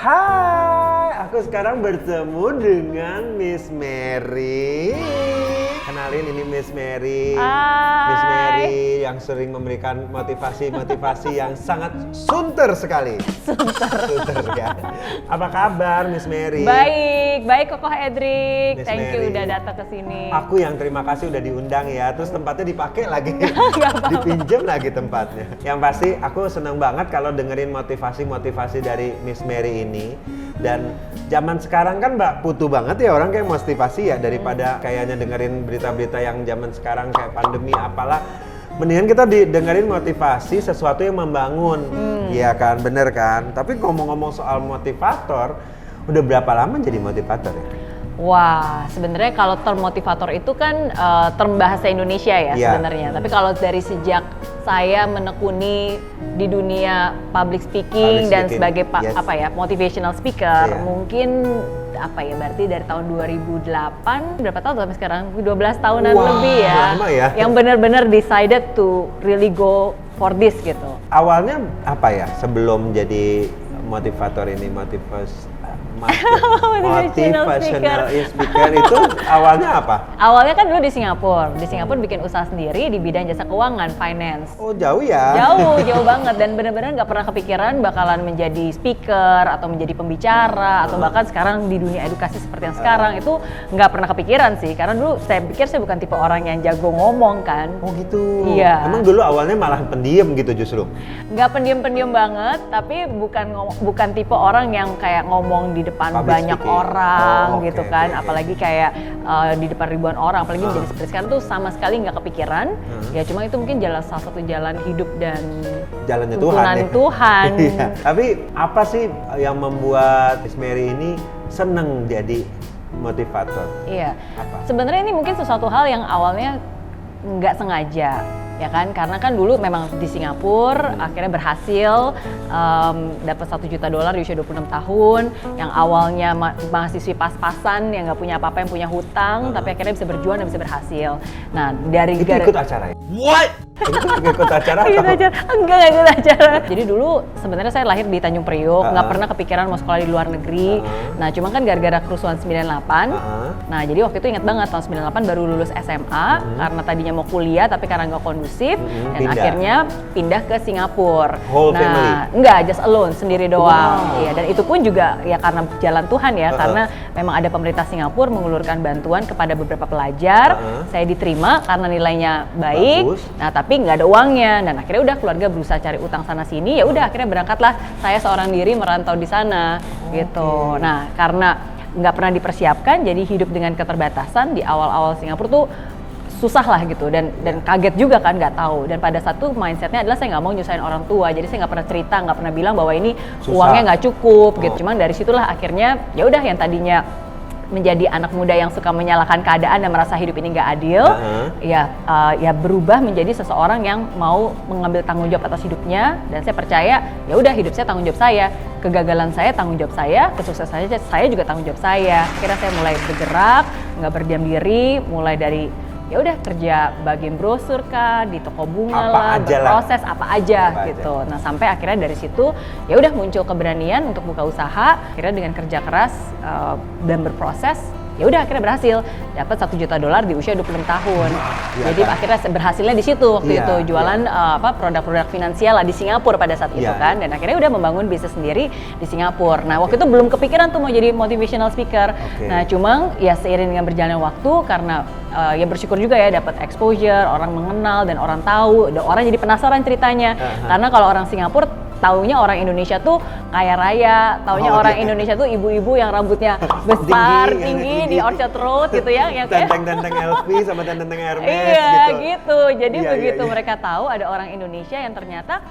Hai, aku sekarang bertemu dengan Miss Mary. Kenalin, ini Miss Mary. Hai. Miss Mary yang sering memberikan motivasi yang sangat sunter sekali. Sunter ya. Apa kabar Miss Mary? Baik Kokoh Edric. Miss Thank you Mary. udah datang ke sini. Aku yang terima kasih udah diundang ya. Terus tempatnya dipakai lagi. Dipinjam lagi tempatnya. Yang pasti aku senang banget kalau dengerin motivasi dari Miss Mary ini. Dan zaman sekarang kan butuh banget ya orang kayak motivasi ya, daripada kayaknya dengerin berita-berita yang zaman sekarang kayak pandemi apalah. Mendingan kita dengerin motivasi sesuatu yang membangun. Iya kan, bener kan? Tapi ngomong-ngomong soal motivator, udah berapa lama jadi motivator ya? Wah, sebenarnya kalau term motivator itu kan term bahasa Indonesia ya sebenarnya. Tapi kalau dari sejak saya menekuni di dunia public speaking dan sebagai motivational speaker, mungkin berarti dari tahun 2008, berapa tahun sampai sekarang? 12 tahunan lebih ya. Lama ya. Yang benar-benar decided to really go for this gitu. Awalnya apa ya sebelum jadi motivator ini, motivational speaker itu awalnya apa? Awalnya kan dulu di Singapura. Di Singapura bikin usaha sendiri di bidang jasa keuangan, finance. Oh, jauh ya? Jauh banget, dan benar-benar nggak pernah kepikiran bakalan menjadi speaker atau menjadi pembicara atau bahkan sekarang di dunia edukasi seperti yang sekarang itu nggak pernah kepikiran sih. Karena dulu saya pikir saya bukan tipe orang yang jago ngomong kan. Oh gitu. Iya. Emang dulu awalnya malah pendiam gitu justru? Nggak pendiam banget, tapi bukan tipe orang yang kayak ngomong di depan banyak orang gitu kan, apalagi kayak di depan ribuan orang, apalagi menjadi seperti sekarang tuh sama sekali nggak kepikiran. Ya cuma itu mungkin salah satu jalan hidup dan jalannya Tuhan. Iya. Tapi apa sih yang membuat Miss Mary ini seneng jadi motivator? Iya. Sebenarnya ini mungkin sesuatu hal yang awalnya nggak sengaja. Ya kan, karena kan dulu memang di Singapura akhirnya berhasil dapat $1 juta di usia 26 tahun, yang awalnya mahasiswi pas-pasan yang nggak punya apa-apa, yang punya hutang, tapi akhirnya bisa berjuang dan bisa berhasil. Nah dari itu ikut acara ya? What? Ikut acara? Enggak ikut acara. Jadi dulu sebenarnya saya lahir di Tanjung Priok, nggak pernah kepikiran mau sekolah di luar negeri. Nah cuma kan gara-gara kerusuhan 98, nah jadi waktu itu ingat banget tahun 98 baru lulus SMA, karena tadinya mau kuliah tapi karena nggak kondusif, dan akhirnya pindah ke Singapura. Whole family? Enggak, just alone, sendiri doang. Iya, dan itu pun juga ya karena jalan Tuhan ya, karena memang ada pemerintah Singapura mengulurkan bantuan kepada beberapa pelajar. Saya diterima karena nilainya baik. Bagus. Nah tapi nggak ada uangnya, dan akhirnya udah keluarga berusaha cari utang sana sini, ya udah akhirnya berangkatlah saya seorang diri merantau di sana gitu. Nah karena nggak pernah dipersiapkan, jadi hidup dengan keterbatasan di awal-awal Singapura tuh susah lah gitu, dan kaget juga kan, nggak tahu. Dan pada satu mindsetnya adalah saya nggak mau nyusahin orang tua, jadi saya nggak pernah cerita, nggak pernah bilang bahwa ini susah, uangnya nggak cukup gitu. Cuman dari situlah akhirnya ya udah, yang tadinya menjadi anak muda yang suka menyalahkan keadaan dan merasa hidup ini nggak adil, ya berubah menjadi seseorang yang mau mengambil tanggung jawab atas hidupnya. Dan saya percaya ya udah, hidup saya tanggung jawab saya, kegagalan saya tanggung jawab saya, kesuksesan saya juga tanggung jawab saya. Akhirnya saya mulai bergerak, nggak berdiam diri, mulai dari ya udah kerja bagian brosur kah, di toko bunga lah, berproses apa aja gitu. Nah sampai akhirnya dari situ ya udah muncul keberanian untuk buka usaha. Akhirnya dengan kerja keras dan berproses, ya udah akhirnya berhasil dapat $1 juta di usia 26 tahun. Jadi akhirnya berhasilnya di situ waktu itu jualan produk-produk finansial lah di Singapura pada saat itu kan, dan akhirnya udah membangun bisnis sendiri di Singapura. Nah waktu itu belum kepikiran tuh mau jadi motivational speaker. Nah cuma ya seiring dengan berjalannya waktu, karena ya bersyukur juga ya dapat exposure, orang mengenal dan orang tahu, dan orang jadi penasaran ceritanya. Karena kalau orang Singapura taunya orang Indonesia tuh kaya raya, taunya orang Indonesia tuh ibu-ibu yang rambutnya besar, tinggi di Orchard Road gitu ya, yang kayak tenteng LV sama tenteng Hermes gitu. Jadi begitu mereka tahu ada orang Indonesia yang ternyata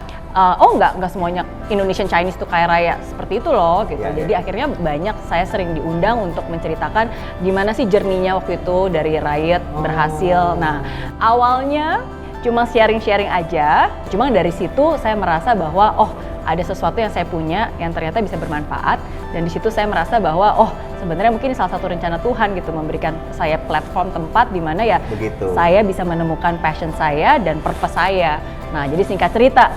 nggak semuanya Indonesian Chinese tuh kaya raya seperti itu loh gitu. Jadi akhirnya banyak, saya sering diundang untuk menceritakan gimana sih journey-nya waktu itu dari Riot berhasil. Nah awalnya cuma sharing-sharing aja, cuma dari situ saya merasa bahwa ada sesuatu yang saya punya yang ternyata bisa bermanfaat, dan di situ saya merasa bahwa sebenarnya mungkin salah satu rencana Tuhan gitu, memberikan saya platform tempat di mana ya saya bisa menemukan passion saya dan purpose saya. Nah jadi singkat cerita,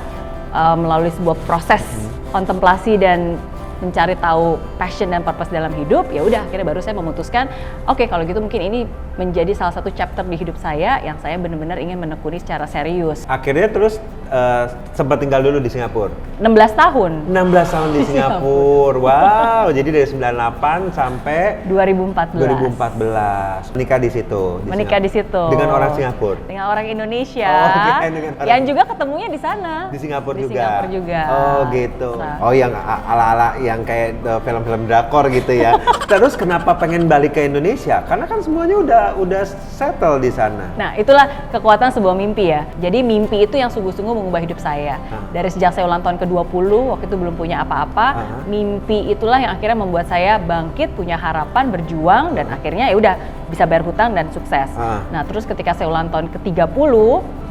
melalui sebuah proses kontemplasi dan mencari tahu passion dan purpose dalam hidup, ya udah akhirnya baru saya memutuskan, oke, kalau gitu mungkin ini menjadi salah satu chapter di hidup saya yang saya benar-benar ingin menekuni secara serius. Akhirnya terus sempat tinggal dulu di Singapura. 16 tahun. 16 tahun di Singapura. Wow, jadi dari 98 sampai 2014. Menikah di situ. Menikah di situ. Dengan orang Singapura. Dengan orang Indonesia. Dengan orang yang juga ketemunya di sana. Di Singapura di juga. Singapura juga. Oh, gitu. Nah. Oh, yang ala-ala yang kayak film-film drakor gitu ya. Terus kenapa pengen balik ke Indonesia? Karena kan semuanya udah settle di sana. Nah, itulah kekuatan sebuah mimpi ya. Jadi mimpi itu yang sungguh-sungguh mengubah hidup saya. Dari sejak saya ulang tahun ke-20, waktu itu belum punya apa-apa, mimpi itulah yang akhirnya membuat saya bangkit, punya harapan, berjuang, dan akhirnya ya udah bisa bayar hutang dan sukses. Nah, terus ketika saya ulang tahun ke-30,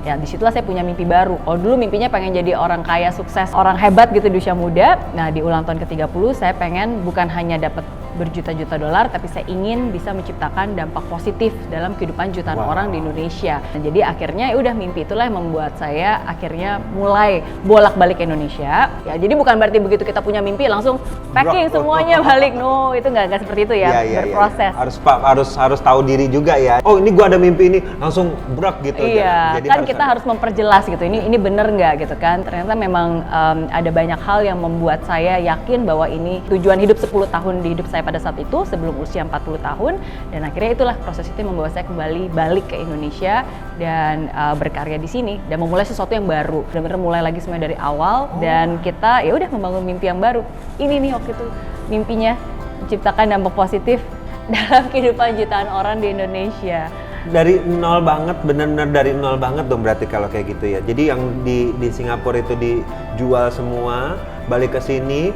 ya disitulah saya punya mimpi baru. Oh, dulu mimpinya pengen jadi orang kaya, sukses, orang hebat gitu di usia muda. Nah, di ulang tahun ke-30 saya pengen bukan hanya dapat berjuta-juta dolar, tapi saya ingin bisa menciptakan dampak positif dalam kehidupan jutaan orang di Indonesia. Nah, jadi akhirnya ya udah mimpi itulah yang membuat saya akhirnya mulai bolak-balik ke Indonesia. Ya, jadi bukan berarti begitu kita punya mimpi langsung packing semuanya balik. No, itu nggak seperti itu ya. Berproses. Harus tahu diri juga ya. Oh, ini gua ada mimpi ini, langsung brak gitu. Iya, jadi kan kita harus memperjelas gitu. Ini bener nggak gitu kan? Ternyata memang ada banyak hal yang membuat saya yakin bahwa ini tujuan hidup 10 tahun di hidup saya pada saat itu sebelum usia 40 tahun, dan akhirnya itulah proses itu yang membawa saya kembali balik ke Indonesia dan berkarya di sini dan memulai sesuatu yang baru. Benar-benar mulai lagi semuanya dari awal dan kita ya udah membangun mimpi yang baru. Ini nih waktu itu mimpinya menciptakan dampak positif dalam kehidupan jutaan orang di Indonesia. Dari nol banget, benar-benar dari nol banget dong berarti kalau kayak gitu ya. Jadi yang di Singapura itu dijual semua, balik ke sini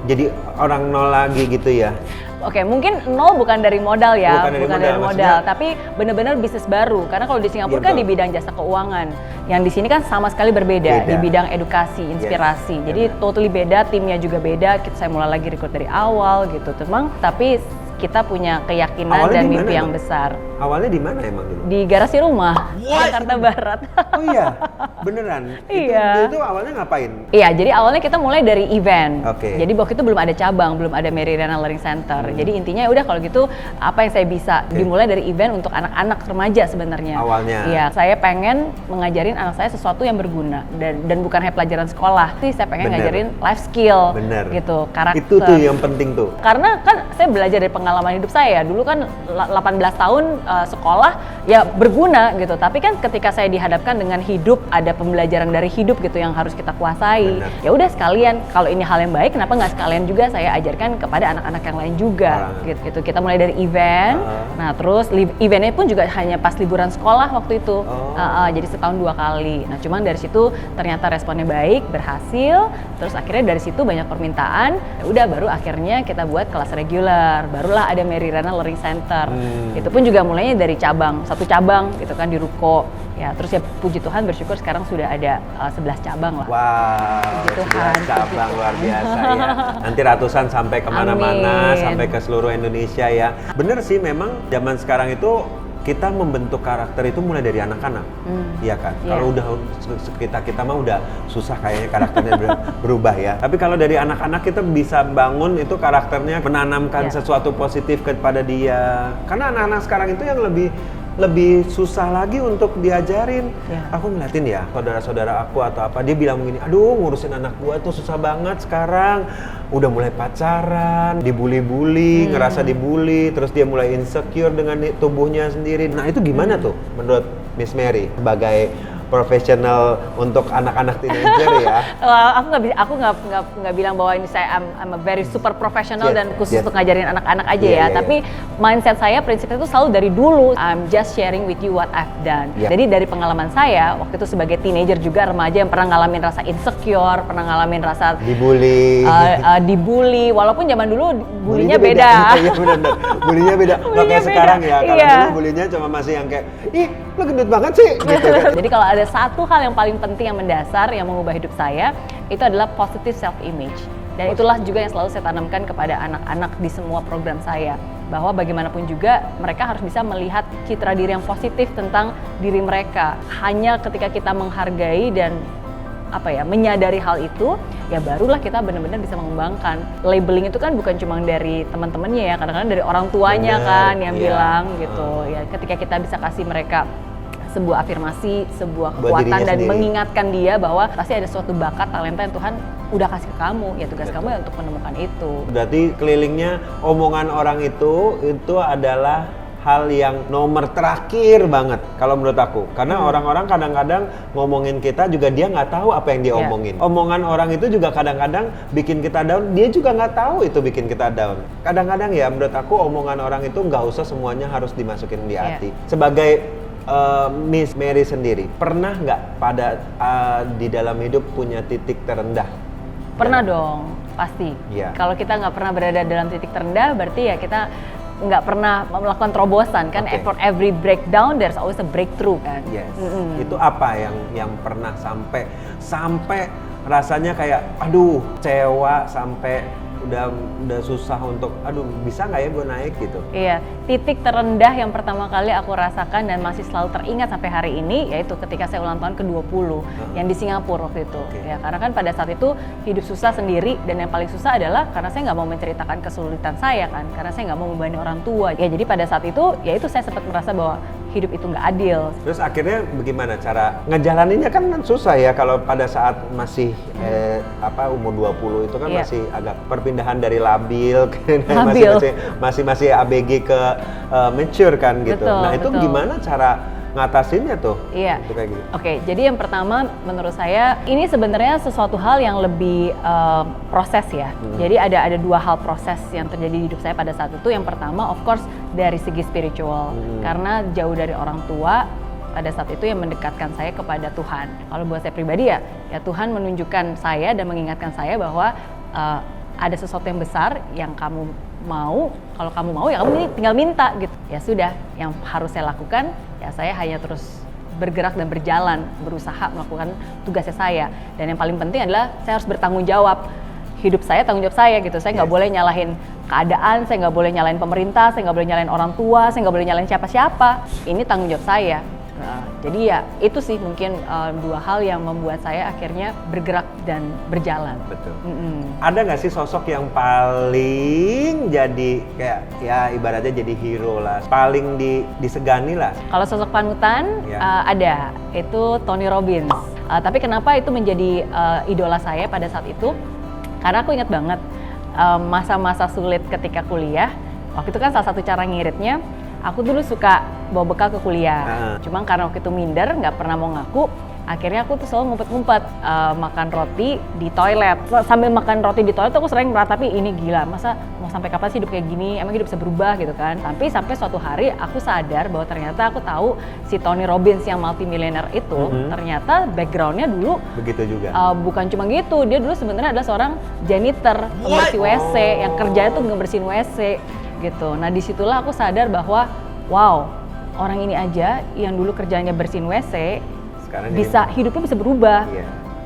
jadi orang nol lagi gitu ya. Oke, mungkin nol bukan dari modal ya, bukan dari modal, maksudnya, tapi benar-benar bisnis baru. Karena kalau di Singapura kan di bidang jasa keuangan, yang di sini kan sama sekali berbeda. Di bidang edukasi, inspirasi. Jadi totally beda, timnya juga beda. Saya mulai lagi rekrut dari awal gitu, tapi kita punya keyakinan awalnya dan mimpi yang besar. Awalnya di mana emang dulu? Di garasi rumah, Jakarta Barat. Oh iya, beneran? Iya. Itu awalnya ngapain? Iya, jadi awalnya kita mulai dari event. Oke. Jadi waktu itu belum ada cabang, belum ada Mary Riana Learning Center. Jadi intinya udah kalau gitu apa yang saya bisa. Dimulai dari event untuk anak-anak remaja sebenarnya. Awalnya. Iya, saya pengen mengajarin anak saya sesuatu yang berguna dan bukan hanya pelajaran sekolah. Sih saya pengen ngajarin life skill. Bener. Gitu, karakter. Itu tuh yang penting tuh. Karena kan saya belajar dari pengalaman hidup saya. Dulu kan 18 tahun sekolah ya berguna gitu. Tapi kan ketika saya dihadapkan dengan hidup, ada pembelajaran dari hidup gitu yang harus kita kuasai. Ya udah sekalian, kalau ini hal yang baik, kenapa nggak sekalian juga saya ajarkan kepada anak-anak yang lain juga gitu. Kita mulai dari event. Nah, terus eventnya pun juga hanya pas liburan sekolah waktu itu. Jadi setahun 2 kali. Nah, cuman dari situ ternyata responnya baik, berhasil. Terus akhirnya dari situ banyak permintaan. Ya udah baru akhirnya kita buat kelas reguler. Barulah ada Mary Riana Learning Center. Itu pun juga mulainya dari satu cabang gitu kan di Ruko. Ya, terus ya puji Tuhan bersyukur sekarang sudah ada 11 cabang lah. Wow, puji Tuhan, 11 cabang luar biasa ya. Nanti ratusan sampai kemana-mana, sampai ke seluruh Indonesia ya. Bener sih, memang zaman sekarang itu kita membentuk karakter itu mulai dari anak-anak, iya kan? Kalau udah kita mah udah susah kayaknya karakternya berubah ya. Tapi kalau dari anak-anak kita bisa bangun itu karakternya, menanamkan sesuatu positif kepada dia. Karena anak-anak sekarang itu yang lebih susah lagi untuk diajarin. Aku ngeliatin ya saudara-saudara aku atau apa, dia bilang begini, aduh ngurusin anak gua tuh susah banget sekarang. Udah mulai pacaran, dibully-bully, ngerasa dibully, terus dia mulai insecure dengan tubuhnya sendiri. Nah, itu gimana tuh menurut Miss Mary sebagai profesional untuk anak-anak teenager ya? Aku nggak bilang bahwa ini saya I'm a very super professional dan khusus untuk ngajarin anak-anak aja ya. Tapi mindset saya, prinsipnya itu selalu dari dulu I'm just sharing with you what I've done. Jadi dari pengalaman saya waktu itu sebagai teenager juga, remaja yang pernah ngalamin rasa insecure, pernah ngalamin rasa dibully, walaupun zaman dulu bulinya beda. Iya benar. Bulinya beda. Nggak kayak sekarang ya. Kalau dulu bulinya cuma masih yang kayak, ih lo gendut banget sih. Gitu kan. Jadi kalau ada satu hal yang paling penting yang mendasar yang mengubah hidup saya, itu adalah positive self image. Dan itulah juga yang selalu saya tanamkan kepada anak-anak di semua program saya, bahwa bagaimanapun juga mereka harus bisa melihat citra diri yang positif tentang diri mereka. Hanya ketika kita menghargai dan menyadari hal itu, ya barulah kita benar-benar bisa mengembangkan. Labeling itu kan bukan cuma dari teman-temannya ya, kadang-kadang dari orang tuanya kan yang bilang gitu. Ya ketika kita bisa kasih mereka sebuah afirmasi, sebuah kekuatan dan mengingatkan dia bahwa pasti ada suatu bakat, talenta yang Tuhan udah kasih ke kamu, ya tugas kamu ya untuk menemukan itu. Berarti kelilingnya omongan orang itu adalah hal yang nomor terakhir banget kalau menurut aku. Karena orang-orang kadang-kadang ngomongin kita juga dia nggak tahu apa yang dia omongin. Omongan orang itu juga kadang-kadang bikin kita down, dia juga nggak tahu itu bikin kita down. Kadang-kadang ya menurut aku omongan orang itu nggak usah semuanya harus dimasukin di hati. Sebagai Miss Mary sendiri, pernah nggak di dalam hidup punya titik terendah? Pernah dong, pasti. Kalau kita nggak pernah berada dalam titik terendah, berarti ya kita nggak pernah melakukan terobosan kan. For every breakdown, there's always a breakthrough kan. Itu apa yang pernah sampai rasanya kayak aduh kecewa sampai udah susah untuk bisa nggak ya gue naik gitu. Iya, titik terendah yang pertama kali aku rasakan dan masih selalu teringat sampai hari ini yaitu ketika saya ulang tahun ke-20 yang di Singapura waktu itu. Ya karena kan pada saat itu hidup susah sendiri dan yang paling susah adalah karena saya nggak mau menceritakan kesulitan saya kan, karena saya nggak mau membebani orang tua. Ya jadi pada saat itu saya sempat merasa bahwa hidup itu nggak adil. Terus akhirnya bagaimana cara ngejalaninnya? Kan susah ya kalau pada saat masih umur 20 itu kan masih agak perpindahan dari labil masih ABG ke mature kan gitu. Nah itu gimana cara ngatasinnya tuh? Iya. Oke, jadi yang pertama menurut saya ini sebenarnya sesuatu hal yang lebih proses ya. Jadi ada dua hal proses yang terjadi di hidup saya pada saat itu. Yang pertama of course dari segi spiritual, karena jauh dari orang tua pada saat itu yang mendekatkan saya kepada Tuhan. Kalau buat saya pribadi ya Tuhan menunjukkan saya dan mengingatkan saya bahwa ada sesuatu yang besar yang kamu mau, kalau kamu mau ya kamu tinggal minta gitu. Ya sudah, yang harus saya lakukan ya saya hanya terus bergerak dan berjalan, berusaha melakukan tugasnya saya. Dan yang paling penting adalah saya harus bertanggung jawab. Hidup saya tanggung jawab saya gitu. Saya nggak boleh nyalahin keadaan, saya nggak boleh nyalahin pemerintah, saya nggak boleh nyalahin orang tua, saya nggak boleh nyalahin siapa-siapa. Ini tanggung jawab saya. Nah, jadi ya itu sih mungkin dua hal yang membuat saya akhirnya bergerak dan berjalan. Betul. Ada nggak sih sosok yang paling jadi kayak ya ibaratnya jadi hero lah, paling disegani lah? Kalau sosok panutan ada, itu Tony Robbins. Tapi kenapa itu menjadi idola saya pada saat itu? Karena aku ingat banget masa-masa sulit ketika kuliah. Waktu itu kan salah satu cara ngiritnya, aku dulu suka bawa bekal ke kuliah. Cuma karena waktu itu minder, nggak pernah mau ngaku, akhirnya aku tuh selalu ngumpet-ngumpet makan roti di toilet. Sambil makan roti di toilet aku sering meratapi, ini gila, masa mau sampai kapan sih hidup kayak gini, emang hidup bisa berubah gitu kan. Tapi sampai suatu hari aku sadar bahwa ternyata aku tahu si Tony Robbins yang multimilioner itu ternyata backgroundnya dulu begitu juga. Bukan cuma gitu, dia dulu sebenarnya adalah seorang janitor, pembersih WC, yang kerjanya tuh ngebersihin WC gitu. Nah disitulah aku sadar bahwa wow, orang ini aja yang dulu kerjanya bersihin WC sekarang hidupnya bisa berubah.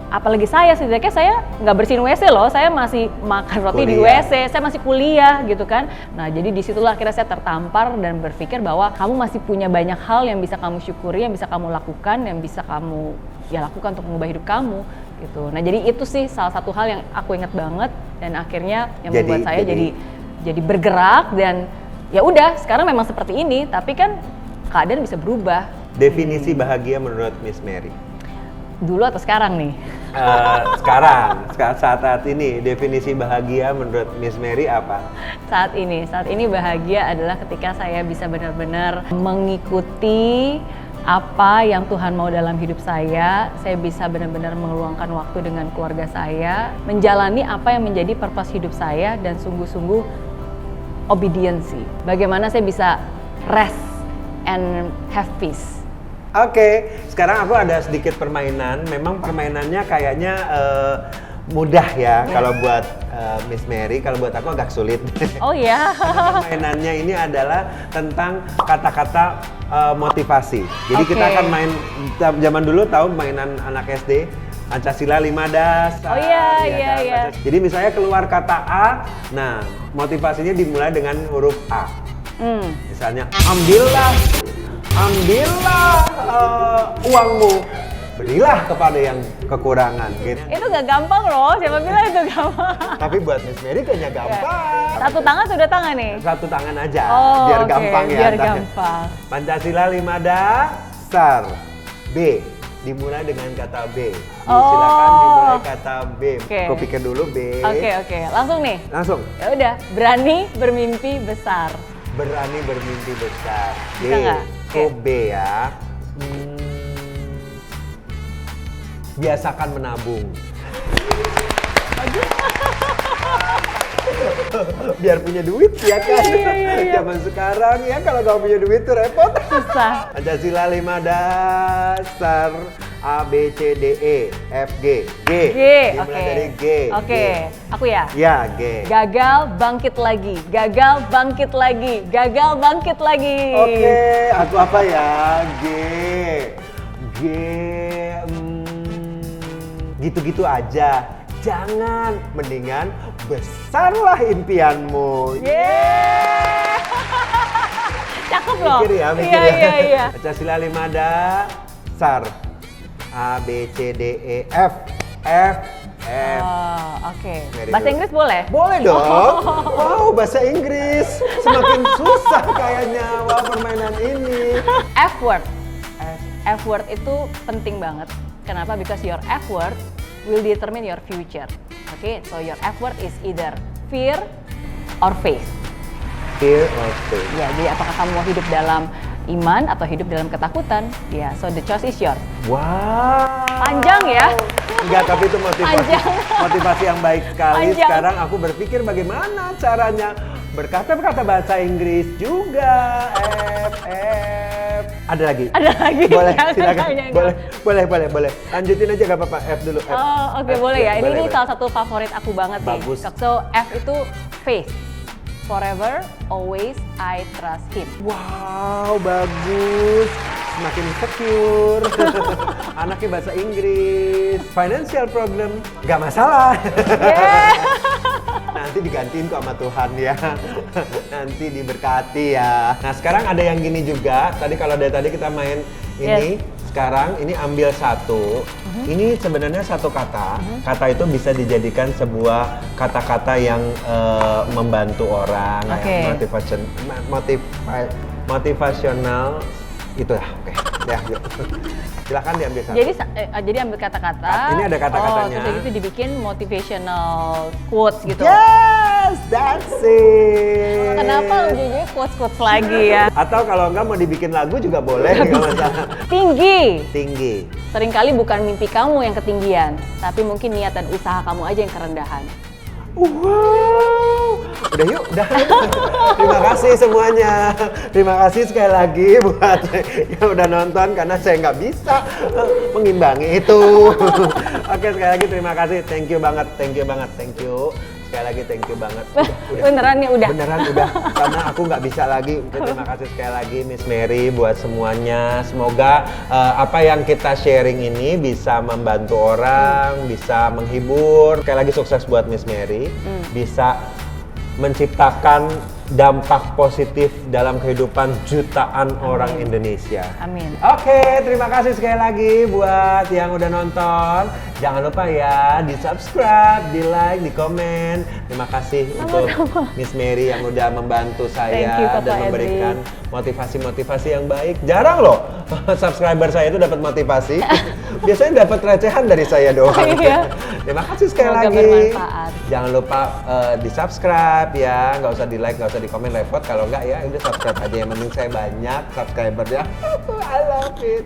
Apalagi saya, setidaknya saya nggak bersihin WC loh, saya masih makan roti di WC, saya masih kuliah gitu kan. Nah jadi disitulah akhirnya saya tertampar dan berpikir bahwa kamu masih punya banyak hal yang bisa kamu syukuri, yang bisa kamu lakukan, yang bisa kamu lakukan untuk mengubah hidup kamu gitu. Nah jadi itu sih salah satu hal yang aku ingat banget dan akhirnya yang membuat saya jadi bergerak dan ya udah sekarang memang seperti ini, tapi kan keadaan bisa berubah. Definisi bahagia menurut Miss Mary? Dulu atau sekarang nih? Sekarang, saat ini definisi bahagia menurut Miss Mary apa? Saat ini bahagia adalah ketika saya bisa benar-benar mengikuti apa yang Tuhan mau dalam hidup saya bisa benar-benar meluangkan waktu dengan keluarga saya, menjalani apa yang menjadi purpose hidup saya dan sungguh-sungguh obedience. Bagaimana saya bisa rest and have peace. Oke, sekarang aku ada sedikit permainan. Memang permainannya kayaknya mudah ya kalau buat Miss Mary, kalau buat aku agak sulit. Oh ya. Permainannya ini adalah tentang kata-kata motivasi. Jadi kita akan main, zaman dulu tahu mainan anak SD, Pancasila 5 dasar. Oh iya. Jadi misalnya keluar kata A, nah motivasinya dimulai dengan huruf A. Misalnya ambillah uangmu. berilah kepada yang kekurangan gitu. Itu gak gampang loh, siapa bilang itu gampang? Tapi buat Miss Mary kayaknya gampang. Satu tangan sudah tangan nih? Satu tangan aja, Oh, biar oke, gampang ya. biar antaranya. gampang. Pancasila 5 dasar. B. Dimulai dengan kata B. Oh. Silakan dimulai kata B. Oke. Aku pikir dulu B. Oke, langsung nih. Langsung. Ya udah, berani bermimpi besar. Berani bermimpi besar. B. Bisa nggak? Oh, Oke. B ya. Biasakan menabung. Biar punya duit ya kan. Iya. Zaman sekarang ya kalau nggak punya duit tuh repot. Susah. Pancasila 5 dasar. A, B, C, D, E, F, G. G. Dimulai Dimulai dari G. Oke, aku ya. Ya, G. Gagal bangkit lagi, gagal bangkit lagi, gagal bangkit lagi. Oke, aku apa ya? G. G. Gitu-gitu aja. Jangan, mendingan besarlah impianmu. Yeay. Cakep loh. Mikir ya, mikir ya. Iya. Pancasila 5 dasar. A, B, C, D, E, F. F. Oh, oke. Mary Bahasa dulu. Inggris boleh? Boleh dong. Wow, bahasa Inggris. Semakin susah kayaknya permainan ini. F word. F word itu penting banget. Kenapa? Because your F word will determine your future. Oke, so your F word is either fear or faith. Fear or faith. Ya, jadi apakah kamu mau hidup dalam iman atau hidup dalam ketakutan? Ya, so the choice is yours. Wow. Panjang ya? Enggak, tapi itu Panjang. motivasi yang baik sekali. Panjang. Sekarang aku berpikir bagaimana caranya berkata bahasa Inggris juga. F. Ada lagi? Ada lagi? Boleh, Jangan, silakan. jangan. Boleh. Lanjutin aja gak apa-apa. F dulu. F. Oh, oke, F, boleh ya. Ini boleh. salah satu favorit aku banget Bagus. nih. So, F itu faith. Forever, always, I trust him. Wow, bagus. Semakin secure. Anaknya bahasa Inggris. Financial problem, nggak masalah. Yeah. Nanti digantiin kok sama Tuhan ya. Nanti diberkati ya. Nah sekarang ada yang gini juga. Tadi kalau dari tadi kita main ini. Yes. Sekarang ini ambil satu. Ini sebenarnya satu kata. Kata itu bisa dijadikan sebuah kata-kata yang membantu orang, Oke. motivasional. Itulah. Oke. Ya, yuk. Silakan diambil satu. Jadi ambil kata-kata. Ini ada kata-katanya. Oh, terus itu dibikin motivational quotes gitu. Yes, that's it. Kenapa ujung-ujungnya quotes-quotes lagi ya? Atau kalau enggak mau dibikin lagu juga boleh, nggak masalah. Tinggi. Tinggi. Seringkali bukan mimpi kamu yang ketinggian, tapi mungkin niat dan usaha kamu aja yang kerendahan. Wow. Udah yuk, udah. Terima kasih semuanya. Terima kasih sekali lagi buat yang udah nonton karena saya nggak bisa mengimbangi itu. Oke, sekali lagi terima kasih. Thank you banget. Sekali lagi thank you banget. Beneran nih udah. Beneran udah. Karena aku nggak bisa lagi. Terima kasih sekali lagi Miss Mary buat semuanya. Semoga apa yang kita sharing ini bisa membantu orang, bisa menghibur. Sekali lagi sukses buat Miss Mary. Bisa menciptakan dampak positif dalam kehidupan jutaan orang Indonesia. Amin. Oke, terima kasih sekali lagi buat yang udah nonton. Jangan lupa ya di subscribe, di like, di komen. Terima kasih untuk Miss Mary yang udah membantu Thank you, saya Papa dan Edri. memberikan motivasi-motivasi yang baik. Jarang loh subscriber saya itu dapat motivasi. Biasanya dapat recehan dari saya doang. Iya. Terima kasih sekali Semoga lagi. bermanfaat. Jangan lupa di subscribe ya, nggak usah di like, nggak usah di komen repot. Kalau nggak ya udah subscribe aja, yang penting saya banyak subscribernya. I love it.